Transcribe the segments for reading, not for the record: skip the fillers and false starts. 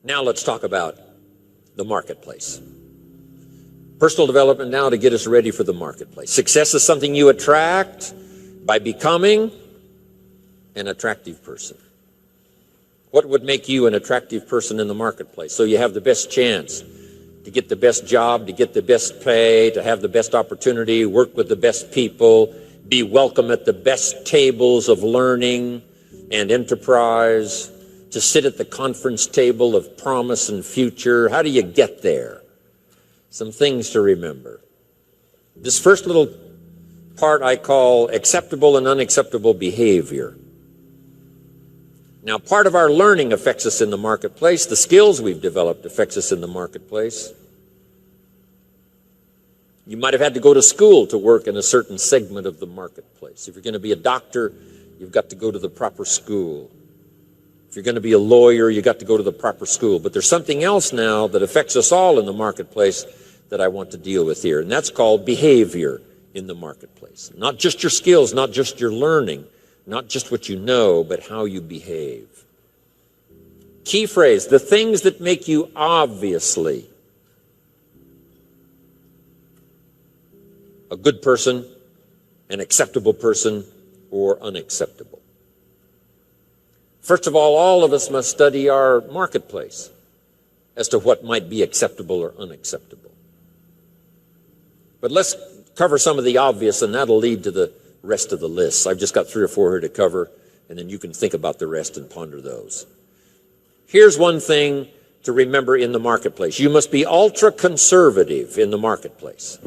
Now let's talk about the marketplace. Personal development now to get us ready for the marketplace. Success is something you attract by becoming an attractive person. What would make you an attractive person in the marketplace? So you have the best chance to get the best job, to get the best pay, to have the best opportunity, work with the best people, be welcome at the best tables of learning and enterprise, to sit at the conference table of promise and future. How do you get there? Some things to remember. This first little part I call acceptable and unacceptable behavior. Now, part of our learning affects us in the marketplace. The skills we've developed affects us in the marketplace. You might have had to go to school to work in a certain segment of the marketplace. If you're going to be a doctor, you've got to go to the proper school. If you're going to be a lawyer, you've got to go to the proper school. But there's something else now that affects us all in the marketplace that I want to deal with here, and that's called behavior in the marketplace. Not just your skills, not just your learning, not just what you know, but how you behave. Key phrase, the things that make you obviously a good person, an acceptable person, or unacceptable. First of all of us must study our marketplace as to what might be acceptable or unacceptable. But let's cover some of the obvious, and that'll lead to the rest of the list. I've just got 3 or 4 here to cover, and then you can think about the rest and ponder those. Here's one thing to remember in the marketplace. You must be ultra-conservative in the marketplace.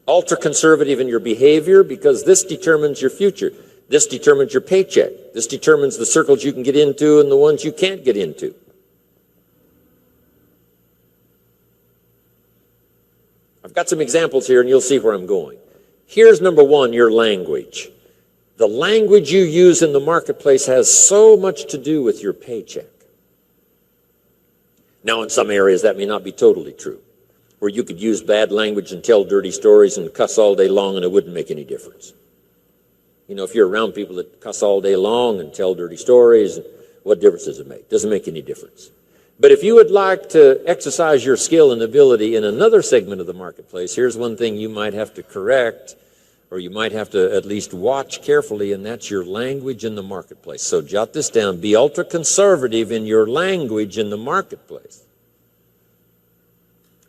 Ultra-conservative in your behavior, because this determines your future. This determines your paycheck. This determines the circles you can get into and the ones you can't get into. I've got some examples here, and you'll see where I'm going. Here's number 1, your language. The language you use in the marketplace has so much to do with your paycheck. Now, in some areas, that may not be totally true, where you could use bad language and tell dirty stories and cuss all day long, and it wouldn't make any difference. You know, if you're around people that cuss all day long and tell dirty stories, what difference does it make? Doesn't make any difference. But if you would like to exercise your skill and ability in another segment of the marketplace, here's one thing you might have to correct, or you might have to at least watch carefully, and that's your language in the marketplace. So jot this down. Be ultra-conservative in your language in the marketplace.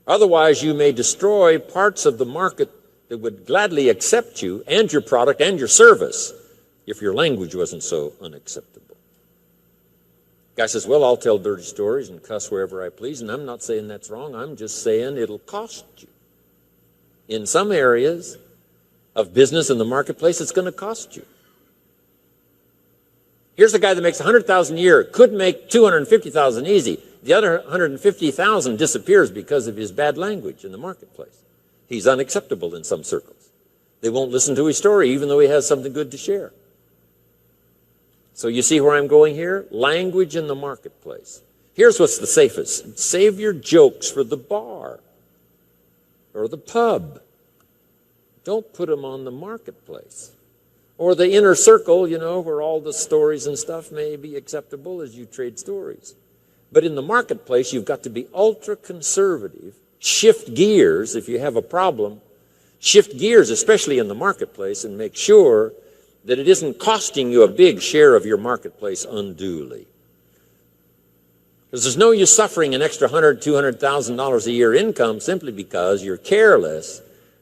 Otherwise, you may destroy parts of the market that would gladly accept you and your product and your service if your language wasn't so unacceptable. Guy says, well, I'll tell dirty stories and cuss wherever I please, and I'm not saying that's wrong. I'm just saying it'll cost you. In some areas of business in the marketplace, it's going to cost you. Here's a guy that makes $100,000 a year, could make $250,000 easy. The other $150,000 disappears because of his bad language in the marketplace. He's unacceptable in some circles. They won't listen to his story, even though he has something good to share. So you see where I'm going here? Language in the marketplace. Here's what's the safest. Save your jokes for the bar or the pub. Don't put them on the marketplace. Or the inner circle, you know, where all the stories and stuff may be acceptable as you trade stories. But in the marketplace, you've got to be ultra-conservative. Shift gears if you have a problem. Shift gears, especially in the marketplace, and make sure that it isn't costing you a big share of your marketplace unduly. Because there's no use suffering an extra $100,000, $200,000 a year income simply because you're careless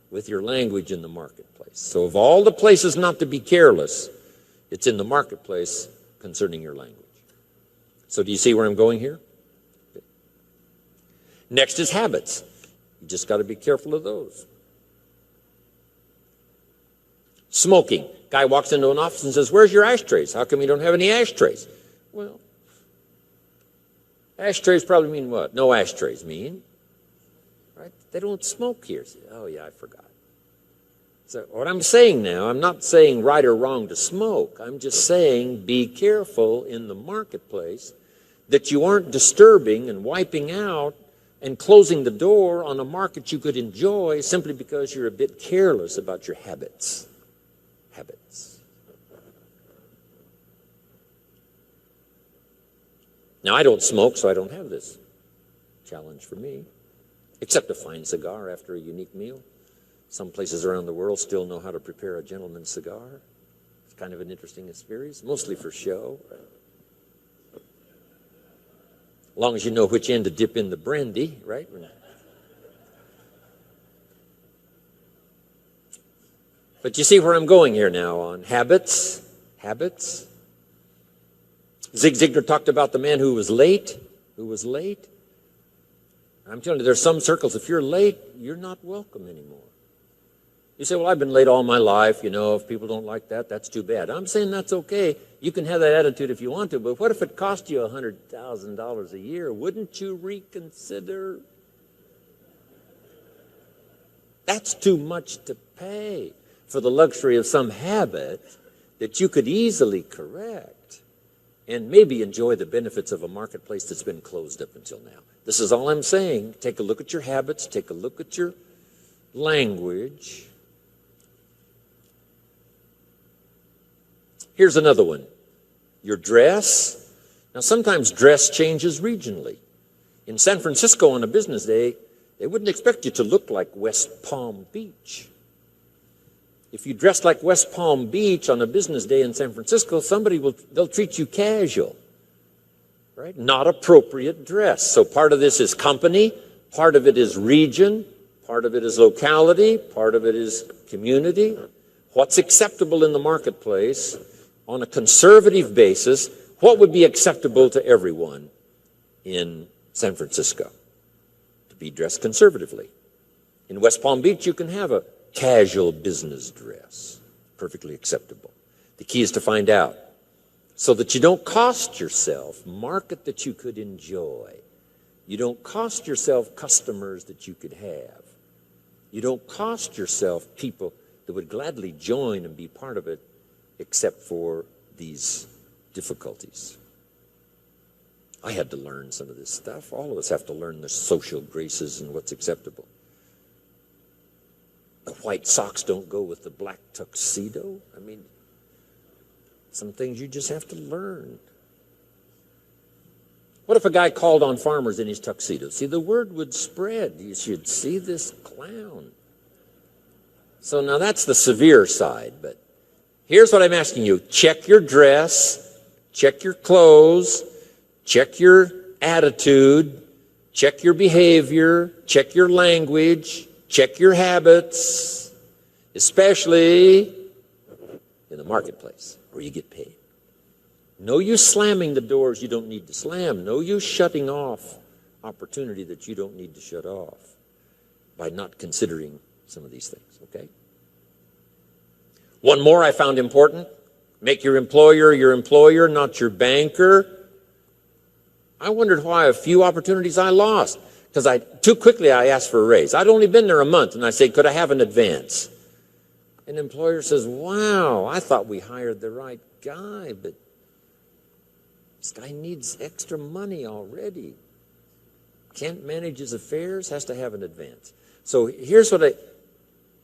with your language in the marketplace. So of all the places not to be careless, it's in the marketplace concerning your language. So do you see where I'm going here? Okay. Next is habits. You just got to be careful of those. Smoking. Guy walks into an office and says, where's your ashtrays? How come you don't have any ashtrays? Well, ashtrays probably mean what? No ashtrays mean. Right? They don't smoke here. Oh, yeah, I forgot. So what I'm saying now, I'm not saying right or wrong to smoke. I'm just saying be careful in the marketplace that you aren't disturbing and wiping out and closing the door on a market you could enjoy simply because you're a bit careless about your habits. Habits. Now, I don't smoke, so I don't have this challenge for me, except a fine cigar after a unique meal. Some places around the world still know how to prepare a gentleman's cigar. It's kind of an interesting experience, mostly for show. As long as you know which end to dip in the brandy, right? But you see where I'm going here now on habits. Habits. Zig Ziglar talked about the man who was late. I'm telling you, there's some circles, if you're late, you're not welcome anymore. You say, well, I've been late all my life. If people don't like that, that's too bad. I'm saying that's okay. You can have that attitude if you want to, but what if it cost you $100,000 a year? Wouldn't you reconsider? That's too much to pay for the luxury of some habit that you could easily correct and maybe enjoy the benefits of a marketplace that's been closed up until now. This is all I'm saying. Take a look at your habits. Take a look at your language. Here's another one. Your dress. Now, sometimes dress changes regionally. In San Francisco on a business day, they wouldn't expect you to look like West Palm Beach. If you dress like West Palm Beach on a business day in San Francisco, they'll treat you casual, right? Not appropriate dress. So part of this is company, part of it is region, part of it is locality, part of it is community. What's acceptable in the marketplace on a conservative basis? What would be acceptable to everyone in San Francisco? To be dressed conservatively. In West Palm Beach, you can have a casual business dress, perfectly acceptable. The key is to find out so that you don't cost yourself market that you could enjoy. You don't cost yourself customers that you could have. You don't cost yourself people that would gladly join and be part of it, except for these difficulties. I had to learn some of this stuff. All of us have to learn the social graces and what's acceptable. The white socks don't go with the black tuxedo. I mean, some things you just have to learn. What if a guy called on farmers in his tuxedo? See, the word would spread. You should see this clown. So now that's the severe side, but here's what I'm asking you. Check your dress, check your clothes, check your attitude, check your behavior, check your language, check your habits, especially in the marketplace where you get paid. No use slamming the doors you don't need to slam. No use shutting off opportunity that you don't need to shut off by not considering some of these things, okay? One more I found important. Make your employer, not your banker. I wondered why a few opportunities I lost. Because too quickly I asked for a raise. I'd only been there a month, and I said, could I have an advance? An employer says, wow, I thought we hired the right guy, but this guy needs extra money already. Can't manage his affairs, has to have an advance. So here's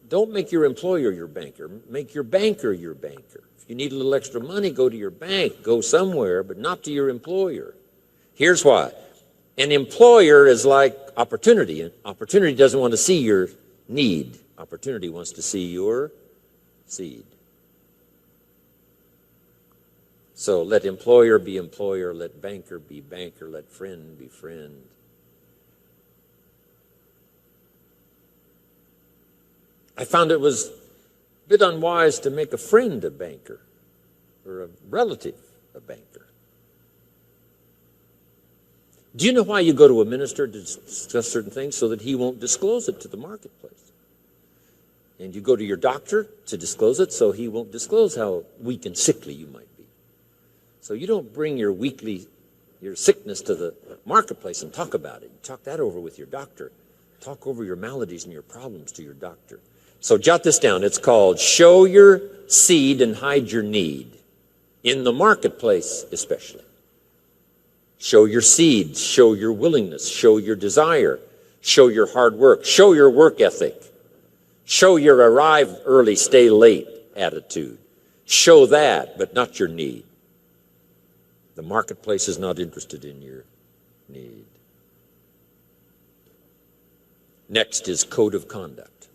don't make your employer your banker. Make your banker your banker. If you need a little extra money, go to your bank. Go somewhere, but not to your employer. Here's why. An employer is like opportunity. Opportunity doesn't want to see your need. Opportunity wants to see your seed. So let employer be employer, let banker be banker, let friend be friend. I found it was a bit unwise to make a friend a banker or a relative a banker. Do you know why you go to a minister to discuss certain things? So that he won't disclose it to the marketplace. And you go to your doctor to disclose it so he won't disclose how weak and sickly you might be. So you don't bring your sickness to the marketplace and talk about it. You talk that over with your doctor. Talk over your maladies and your problems to your doctor. So jot this down. It's called show your seed and hide your need. In the marketplace especially. Show your seed, show your willingness, show your desire, show your hard work, show your work ethic, show your arrive early, stay late attitude. Show that, but not your need. The marketplace is not interested in your need. Next is code of conduct.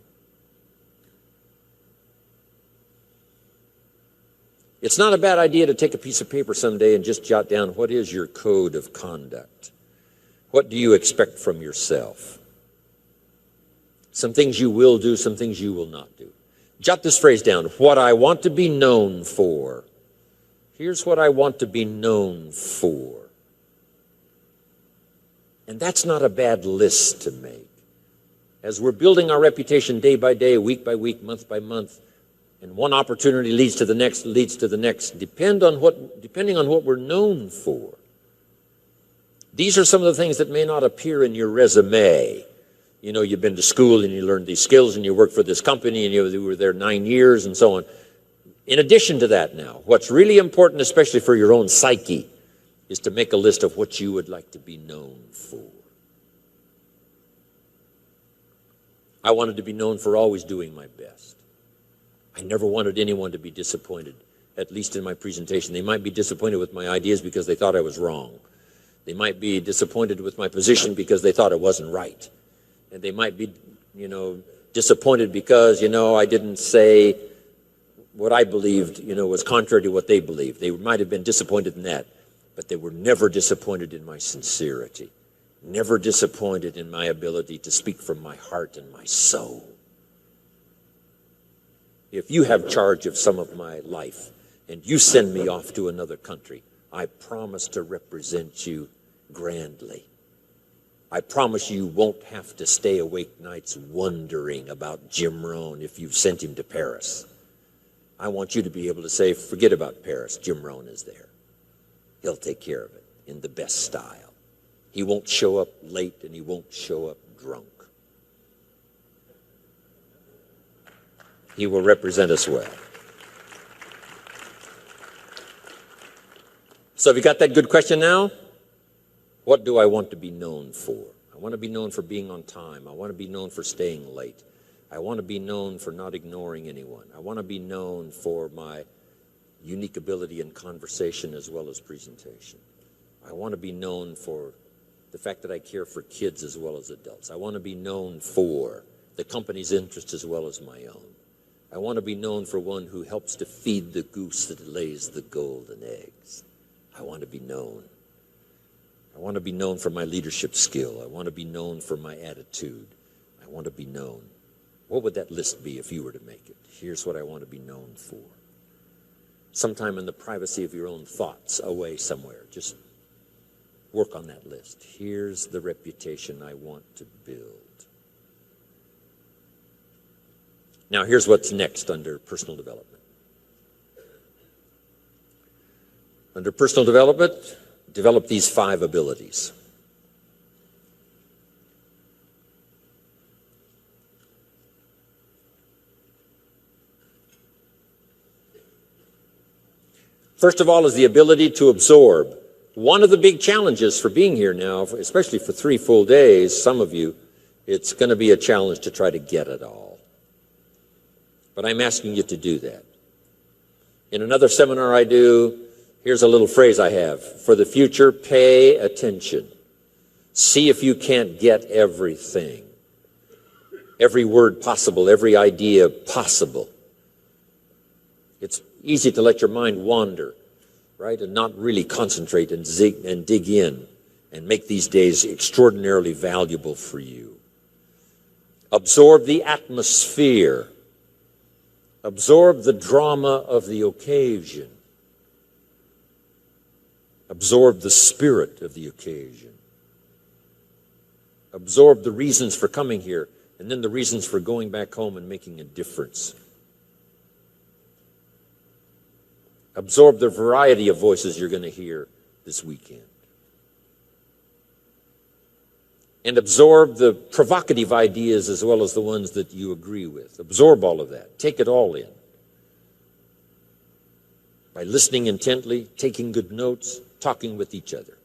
It's not a bad idea to take a piece of paper someday and just jot down, what is your code of conduct? What do you expect from yourself? Some things you will do, some things you will not do. Jot this phrase down, what I want to be known for. Here's what I want to be known for. And that's not a bad list to make. As we're building our reputation day by day, week by week, month by month, and one opportunity leads to the next, depending on what we're known for. These are some of the things that may not appear in your resume. You know, you've been to school and you learned these skills and you worked for this company and you were there 9 years and so on. In addition to that now, what's really important, especially for your own psyche, is to make a list of what you would like to be known for. I wanted to be known for always doing my best. I never wanted anyone to be disappointed, at least in my presentation. They might be disappointed with my ideas because they thought I was wrong. They might be disappointed with my position because they thought it wasn't right. And they might be, disappointed because, I didn't say what I believed, was contrary to what they believed. They might have been disappointed in that, but they were never disappointed in my sincerity, never disappointed in my ability to speak from my heart and my soul. If you have charge of some of my life and you send me off to another country, I promise to represent you grandly. I promise you won't have to stay awake nights wondering about Jim Rohn if you've sent him to Paris. I want you to be able to say, forget about Paris, Jim Rohn is there. He'll take care of it in the best style. He won't show up late and he won't show up drunk. He will represent us well. So have you got that good question now? What do I want to be known for? I want to be known for being on time. I want to be known for staying late. I want to be known for not ignoring anyone. I want to be known for my unique ability in conversation as well as presentation. I want to be known for the fact that I care for kids as well as adults. I want to be known for the company's interest as well as my own. I want to be known for one who helps to feed the goose that lays the golden eggs. I want to be known. I want to be known for my leadership skill. I want to be known for my attitude. I want to be known. What would that list be if you were to make it? Here's what I want to be known for. Sometime in the privacy of your own thoughts, away somewhere, just work on that list. Here's the reputation I want to build. Now, here's what's next under personal development. Under personal development, develop these 5 abilities. First of all is the ability to absorb. One of the big challenges for being here now, especially for 3 full days, some of you, it's going to be a challenge to try to get it all. But I'm asking you to do that. In another seminar I do, here's a little phrase I have. For the future, pay attention. See if you can't get everything. Every word possible, every idea possible. It's easy to let your mind wander, right? And not really concentrate and dig in and make these days extraordinarily valuable for you. Absorb the atmosphere. Absorb the drama of the occasion. Absorb the spirit of the occasion. Absorb the reasons for coming here and then the reasons for going back home and making a difference. Absorb the variety of voices you're going to hear this weekend. And absorb the provocative ideas as well as the ones that you agree with. Absorb all of that. Take it all in. By listening intently, taking good notes, talking with each other.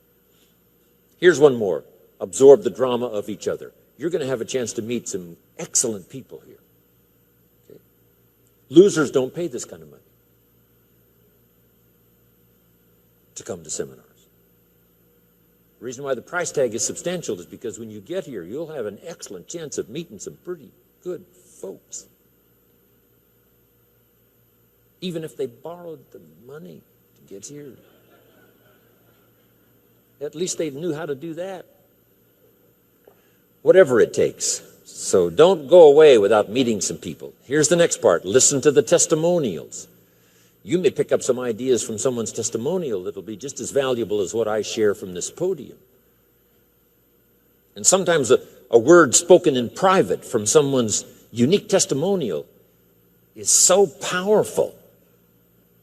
Here's one more. Absorb the drama of each other. You're going to have a chance to meet some excellent people here. Okay? Losers don't pay this kind of money to come to seminars. The reason why the price tag is substantial is because when you get here, you'll have an excellent chance of meeting some pretty good folks. Even if they borrowed the money to get here. At least they knew how to do that. Whatever it takes. So don't go away without meeting some people. Here's the next part. Listen to the testimonials. You may pick up some ideas from someone's testimonial that'll be just as valuable as what I share from this podium. And sometimes a word spoken in private from someone's unique testimonial is so powerful.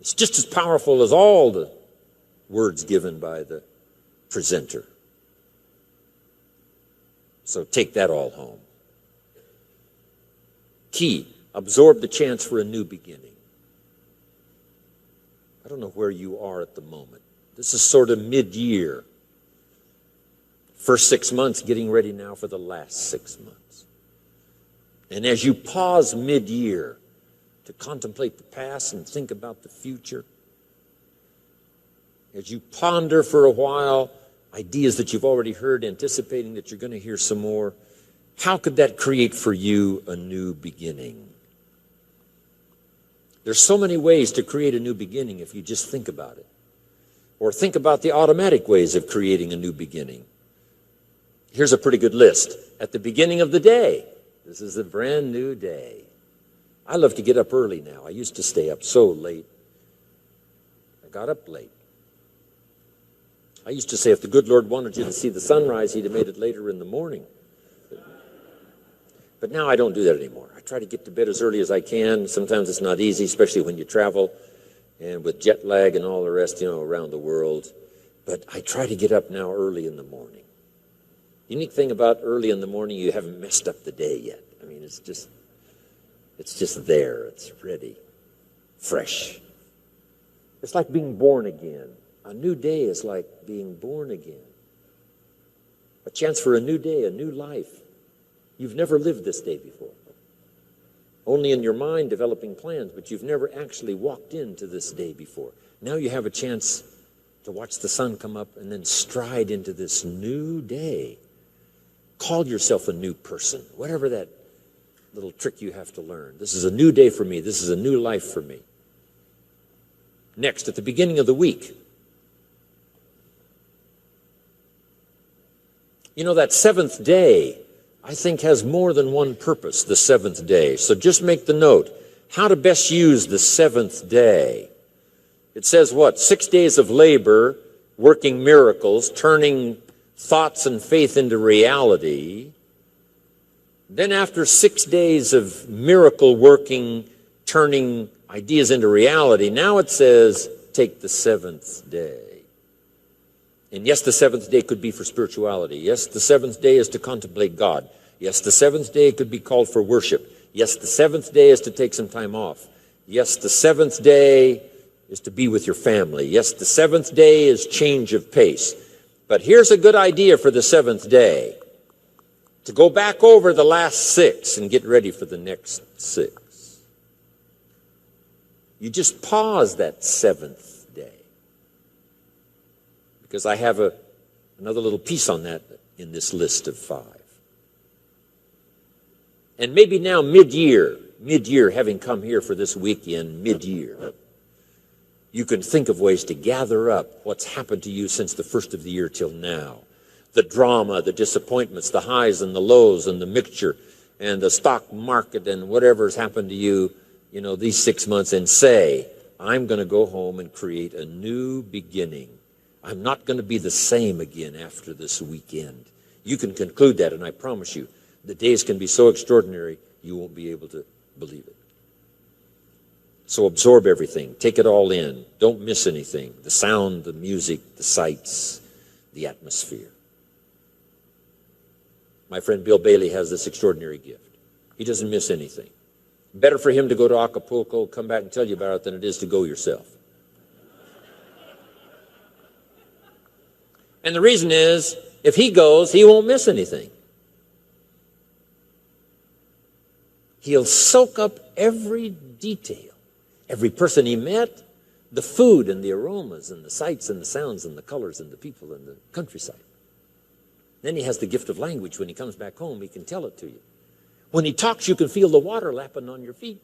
It's just as powerful as all the words given by the presenter. So take that all home. Key, absorb the chance for a new beginning. I don't know where you are at the moment. This is sort of mid-year. First 6 months, getting ready now for the last 6 months. And as you pause mid-year to contemplate the past and think about the future, as you ponder for a while ideas that you've already heard, anticipating that you're going to hear some more, how could that create for you a new beginning? There's so many ways to create a new beginning if you just think about it. Or think about the automatic ways of creating a new beginning. Here's a pretty good list. At the beginning of the day, this is a brand new day. I love to get up early now. I used to stay up so late. I got up late. I used to say if the good Lord wanted you to see the sunrise, he'd have made it later in the morning. But now I don't do that anymore. I try to get to bed as early as I can. Sometimes it's not easy, especially when you travel and with jet lag and all the rest, around the world. But I try to get up now early in the morning. The unique thing about early in the morning, you haven't messed up the day yet. I mean, it's just there. It's ready, fresh. It's like being born again. A new day is like being born again. A chance for a new day, a new life. You've never lived this day before. Only in your mind developing plans, but you've never actually walked into this day before. Now you have a chance to watch the sun come up and then stride into this new day. Call yourself a new person, whatever that little trick you have to learn. This is a new day for me. This is a new life for me. Next, at the beginning of the week, that seventh day, I think, has more than one purpose, the seventh day. So just make the note, how to best use the seventh day. It says what? 6 days of labor, working miracles, turning thoughts and faith into reality. Then after 6 days of miracle working, turning ideas into reality, now it says, take the seventh day. And yes, the seventh day could be for spirituality. Yes, the seventh day is to contemplate God. Yes, the seventh day could be called for worship. Yes, the seventh day is to take some time off. Yes, the seventh day is to be with your family. Yes, the seventh day is change of pace. But here's a good idea for the seventh day. To go back over the last 6 and get ready for the next 6. You just pause that seventh day. Because I have another little piece on that in this list of 5. And maybe now mid-year, having come here for this weekend, mid-year, you can think of ways to gather up what's happened to you since the first of the year till now. The drama, the disappointments, the highs and the lows and the mixture and the stock market and whatever's happened to you, these 6 months, and say, I'm going to go home and create a new beginning. I'm not going to be the same again after this weekend. You can conclude that, and I promise you, the days can be so extraordinary, you won't be able to believe it. So absorb everything. Take it all in. Don't miss anything. The sound, the music, the sights, the atmosphere. My friend Bill Bailey has this extraordinary gift. He doesn't miss anything. Better for him to go to Acapulco, come back and tell you about it, than it is to go yourself. And the reason is, if he goes, he won't miss anything. He'll soak up every detail, every person he met, the food and the aromas and the sights and the sounds and the colors and the people and the countryside. Then he has the gift of language. When he comes back home, he can tell it to you. When he talks, you can feel the water lapping on your feet.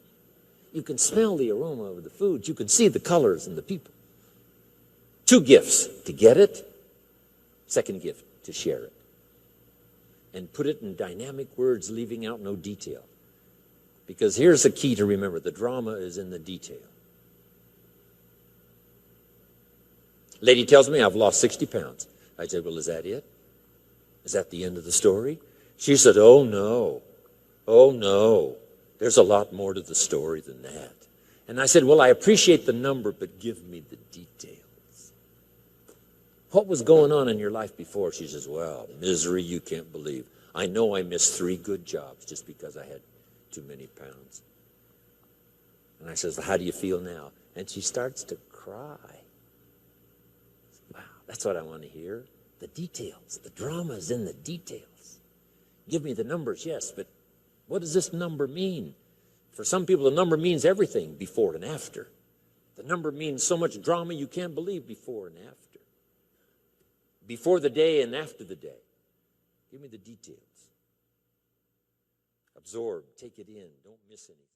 You can smell the aroma of the food. You can see the colors and the people. 2 gifts: to get it. Second gift, to share it. And put it in dynamic words, leaving out no detail. Because here's the key to remember: the drama is in the detail. Lady tells me I've lost 60 pounds. I said, well, is that it? Is that the end of the story? She said, oh, no. Oh, no. There's a lot more to the story than that. And I said, well, I appreciate the number, but give me the details. What was going on in your life before? She says, well, misery you can't believe. I know I missed 3 good jobs just because I had too many pounds. And I says, how do you feel now? And she starts to cry. Wow, that's what I want to hear. The details. The drama is in the details. Give me the numbers, yes, but what does this number mean? For some people, the number means everything, before and after. The number means so much drama you can't believe, before and after. Before the day and after the day. Give me the details. Absorb, take it in, don't miss anything.